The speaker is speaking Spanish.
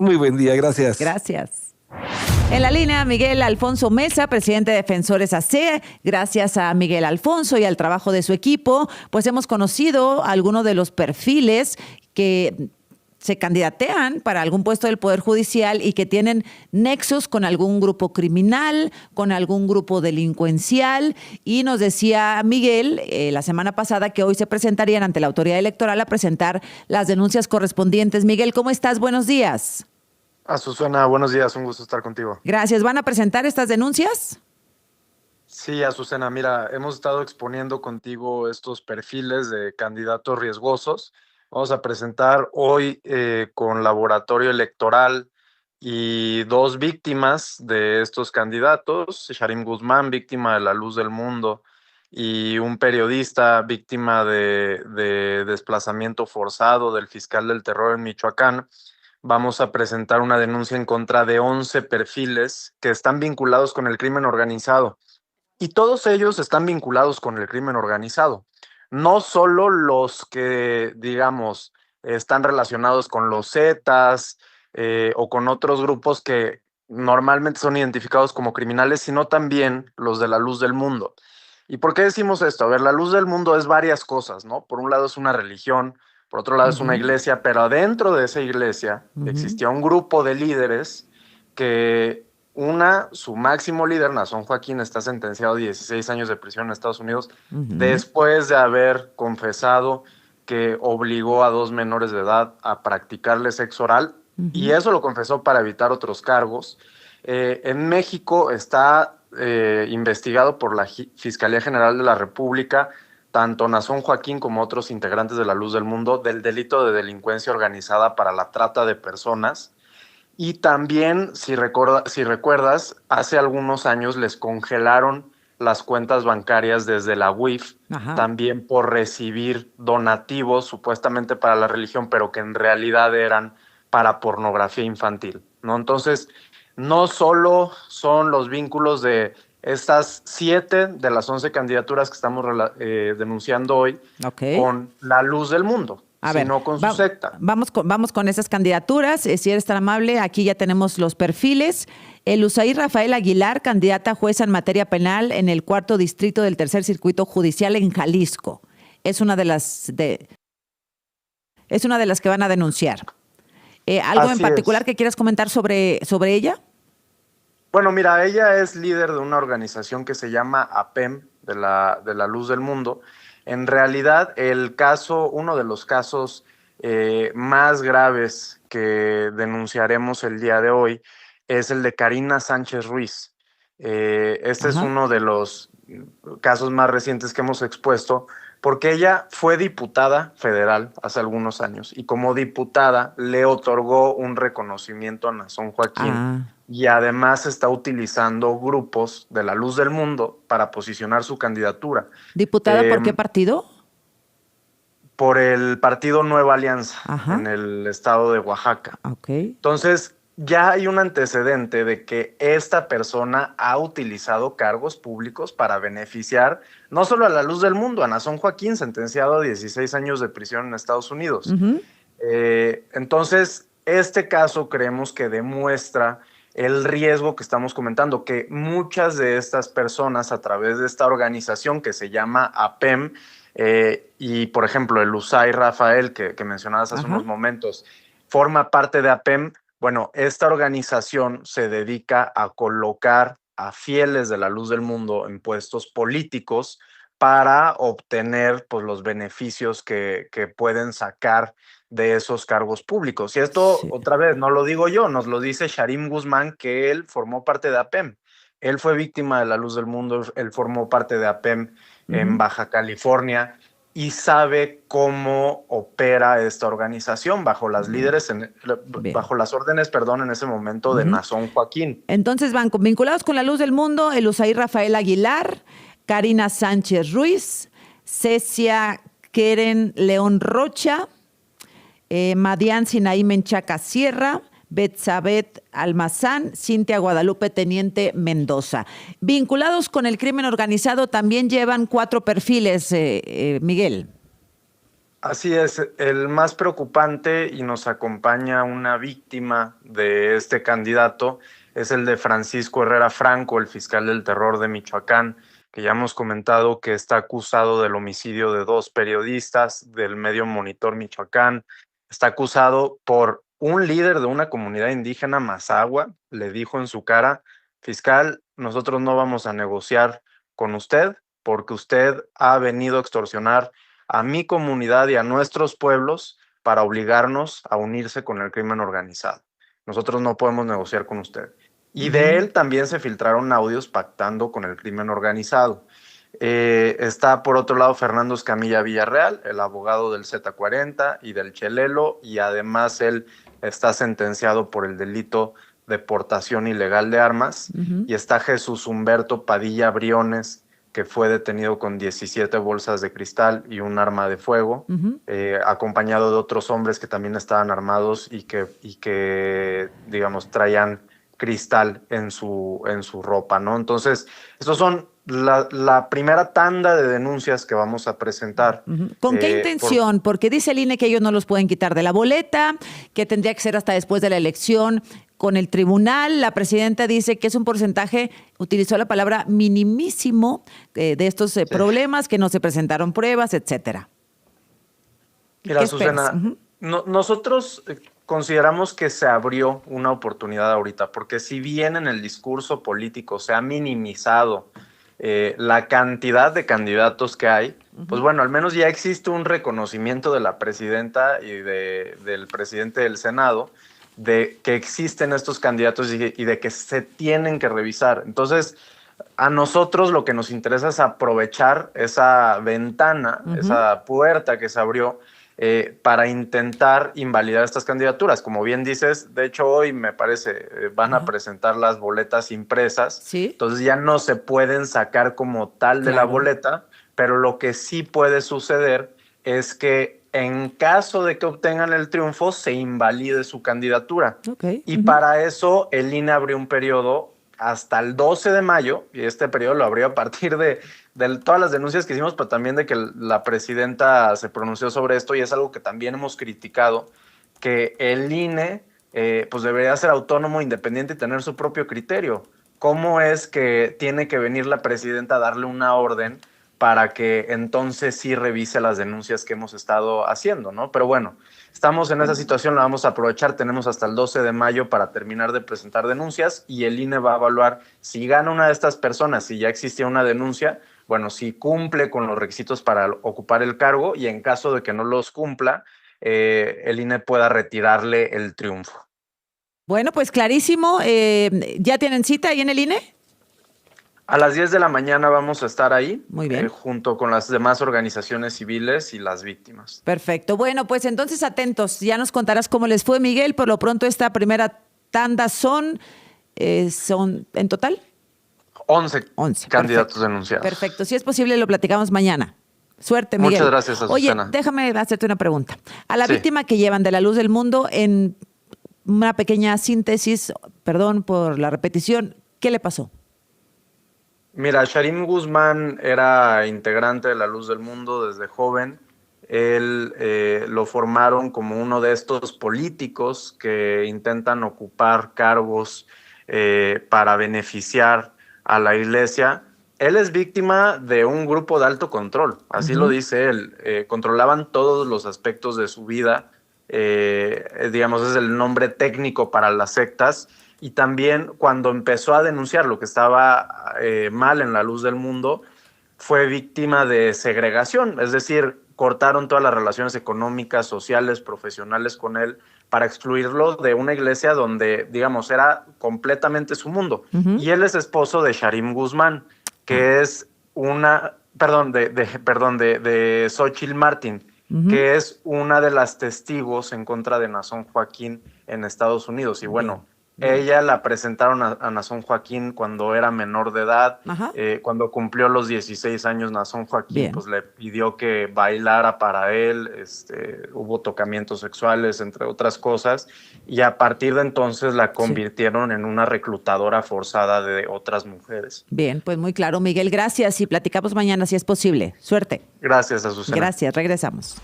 Muy buen día, gracias. Gracias. En la línea, Miguel Alfonso Mesa, presidente de Defensores AC. Gracias a Miguel Alfonso y al trabajo de su equipo, pues hemos conocido algunos de los perfiles que se candidatean para algún puesto del Poder Judicial y que tienen nexos con algún grupo criminal, con algún grupo delincuencial. Y nos decía Miguel la semana pasada que hoy se presentarían ante la autoridad electoral a presentar las denuncias correspondientes. Miguel, ¿cómo estás? Buenos días. Azucena, buenos días, un gusto estar contigo. Gracias. ¿Van a presentar estas denuncias? Sí, Azucena, mira, hemos estado exponiendo contigo estos perfiles de candidatos riesgosos. Vamos a presentar hoy con laboratorio electoral y 2 víctimas de estos candidatos, Sharim Guzmán, víctima de La Luz del Mundo, y un periodista víctima de desplazamiento forzado del fiscal del terror en Michoacán. Vamos a presentar una denuncia en contra de 11 perfiles que están vinculados con el crimen organizado. Y todos ellos están vinculados con el crimen organizado. No solo los que, digamos, están relacionados con los Zetas o con otros grupos que normalmente son identificados como criminales, sino también los de La Luz del Mundo. ¿Y por qué decimos esto? A ver, La Luz del Mundo es varias cosas, ¿no? Por un lado es una religión, por otro lado es una iglesia, pero adentro de esa iglesia existía un grupo de líderes que su máximo líder, Nazón Joaquín, está sentenciado a 16 años de prisión en Estados Unidos después de haber confesado que obligó a 2 menores de edad a practicarle sexo oral, y eso lo confesó para evitar otros cargos. En México está investigado por la Fiscalía General de la República, tanto Nazón Joaquín como otros integrantes de La Luz del Mundo, del delito de delincuencia organizada para la trata de personas. Y también, si recuerdas, hace algunos años les congelaron las cuentas bancarias desde la UIF, también por recibir donativos supuestamente para la religión, pero que en realidad eran para pornografía infantil, ¿no? Entonces, no solo son los vínculos de estas 7 de las 11 candidaturas que estamos denunciando hoy con La Luz del Mundo, sino con su secta. Vamos con esas candidaturas. Si eres tan amable, aquí ya tenemos los perfiles. Elusair Rafael Aguilar, candidata a jueza en materia penal en el 4º distrito del Tercer Circuito Judicial en Jalisco. Es una de las que van a denunciar. ¿Algo en particular que quieras comentar sobre ella? Bueno, mira, ella es líder de una organización que se llama APEM, de la Luz del Mundo. En realidad, uno de los casos más graves que denunciaremos el día de hoy es el de Karina Sánchez Ruiz. Este es uno de los casos más recientes que hemos expuesto, porque ella fue diputada federal hace algunos años y como diputada le otorgó un reconocimiento a Nazón Joaquín y además está utilizando grupos de La Luz del Mundo para posicionar su candidatura. ¿Diputada por qué partido? Por el partido Nueva Alianza en el estado de Oaxaca. Entonces, ya hay un antecedente de que esta persona ha utilizado cargos públicos para beneficiar no solo a La Luz del Mundo, a Nazón Joaquín, sentenciado a 16 años de prisión en Estados Unidos. Entonces, este caso creemos que demuestra el riesgo que estamos comentando, que muchas de estas personas a través de esta organización que se llama APEM, y por ejemplo el Elusair Rafael que mencionabas hace unos momentos, forma parte de APEM. Bueno, esta organización se dedica a colocar a fieles de La Luz del Mundo en puestos políticos para obtener pues, los beneficios que pueden sacar de esos cargos públicos. Y esto, otra vez, no lo digo yo, nos lo dice Sharim Guzmán, que él formó parte de APEM. Él fue víctima de La Luz del Mundo, él formó parte de APEM en Baja California y sabe cómo opera esta organización bajo las bajo las órdenes, en ese momento de Nazón Joaquín. Entonces van vinculados con La Luz del Mundo, Elusair Rafael Aguilar, Karina Sánchez Ruiz, Cecia Keren León Rocha, Madian Sinaí Menchaca Sierra, Betsabet Almazán, Cintia Guadalupe Teniente Mendoza. Vinculados con el crimen organizado también llevan 4 perfiles, Miguel. Así es, el más preocupante, y nos acompaña una víctima de este candidato, es el de Francisco Herrera Franco, el fiscal del terror de Michoacán, que ya hemos comentado que está acusado del homicidio de 2 periodistas del medio Monitor Michoacán. Está acusado por un líder de una comunidad indígena, Mazahua, le dijo en su cara: fiscal, nosotros no vamos a negociar con usted porque usted ha venido a extorsionar a mi comunidad y a nuestros pueblos para obligarnos a unirse con el crimen organizado. Nosotros no podemos negociar con usted. Y de él también se filtraron audios pactando con el crimen organizado. Está por otro lado Fernando Escamilla Villarreal, el abogado del Z40 y del Chelelo, y además él está sentenciado por el delito de portación ilegal de armas. Y está Jesús Humberto Padilla Briones, que fue detenido con 17 bolsas de cristal y un arma de fuego, acompañado de otros hombres que también estaban armados y que digamos, traían cristal en su ropa, ¿no? Entonces, estos son la primera tanda de denuncias que vamos a presentar. ¿Con qué intención? Porque dice el INE que ellos no los pueden quitar de la boleta, que tendría que ser hasta después de la elección con el tribunal. La presidenta dice que es un porcentaje, utilizó la palabra minimísimo, de estos problemas, que no se presentaron pruebas, etcétera. Mira, Susana, nosotros consideramos que se abrió una oportunidad ahorita, porque si bien en el discurso político se ha minimizado la cantidad de candidatos que hay, pues bueno, al menos ya existe un reconocimiento de la presidenta y del presidente del Senado de que existen estos candidatos y de que se tienen que revisar. Entonces, a nosotros lo que nos interesa es aprovechar esa ventana, esa puerta que se abrió para intentar invalidar estas candidaturas. Como bien dices, de hecho hoy me parece van a presentar las boletas impresas, ¿sí? Entonces ya no se pueden sacar como tal de la boleta, pero lo que sí puede suceder es que en caso de que obtengan el triunfo se invalide su candidatura. Y para eso el INE abrió un periodo hasta el 12 de mayo, y este periodo lo abrió a partir de todas las denuncias que hicimos, pero también de que la presidenta se pronunció sobre esto, y es algo que también hemos criticado, que el INE pues debería ser autónomo, independiente y tener su propio criterio. ¿Cómo es que tiene que venir la presidenta a darle una orden para que entonces sí revise las denuncias que hemos estado haciendo, ¿no? Pero bueno, estamos en esa situación, la vamos a aprovechar, tenemos hasta el 12 de mayo para terminar de presentar denuncias, y el INE va a evaluar si gana una de estas personas, si ya existía una denuncia, bueno, si cumple con los requisitos para ocupar el cargo, y en caso de que no los cumpla, el INE pueda retirarle el triunfo. Bueno, pues clarísimo. ¿Ya tienen cita ahí en el INE? A las 10 de la mañana vamos a estar ahí. Muy bien. Junto con las demás organizaciones civiles y las víctimas. Perfecto. Bueno, pues entonces atentos. Ya nos contarás cómo les fue, Miguel. Por lo pronto, esta primera tanda son en total 11 candidatos perfecto. Denunciados. Perfecto. Si es posible, lo platicamos mañana. Suerte, Miguel. Muchas gracias, Azucena. Oye, déjame hacerte una pregunta. A la víctima que llevan de La Luz del Mundo, en una pequeña síntesis, perdón por la repetición, ¿qué le pasó? Mira, Sharim Guzmán era integrante de La Luz del Mundo desde joven. Él lo formaron como uno de estos políticos que intentan ocupar cargos para beneficiar a la iglesia. Él es víctima de un grupo de alto control, así lo dice él. Controlaban todos los aspectos de su vida, digamos, es el nombre técnico para las sectas. Y también cuando empezó a denunciar lo que estaba mal en La Luz del Mundo, fue víctima de segregación, es decir, cortaron todas las relaciones económicas, sociales, profesionales con él para excluirlo de una iglesia donde, digamos, era completamente su mundo. Y él es esposo de Sharim Guzmán, que es de Xóchitl Martín, que es una de las testigos en contra de Nazón Joaquín en Estados Unidos. Y bueno, ella la presentaron a Nazón Joaquín cuando era menor de edad. Cuando cumplió los 16 años, Nazón Joaquín pues le pidió que bailara para él. Hubo tocamientos sexuales, entre otras cosas. Y a partir de entonces la convirtieron en una reclutadora forzada de otras mujeres. Bien, pues muy claro, Miguel. Gracias y platicamos mañana si es posible. Suerte. Gracias, Azucena. Gracias, regresamos.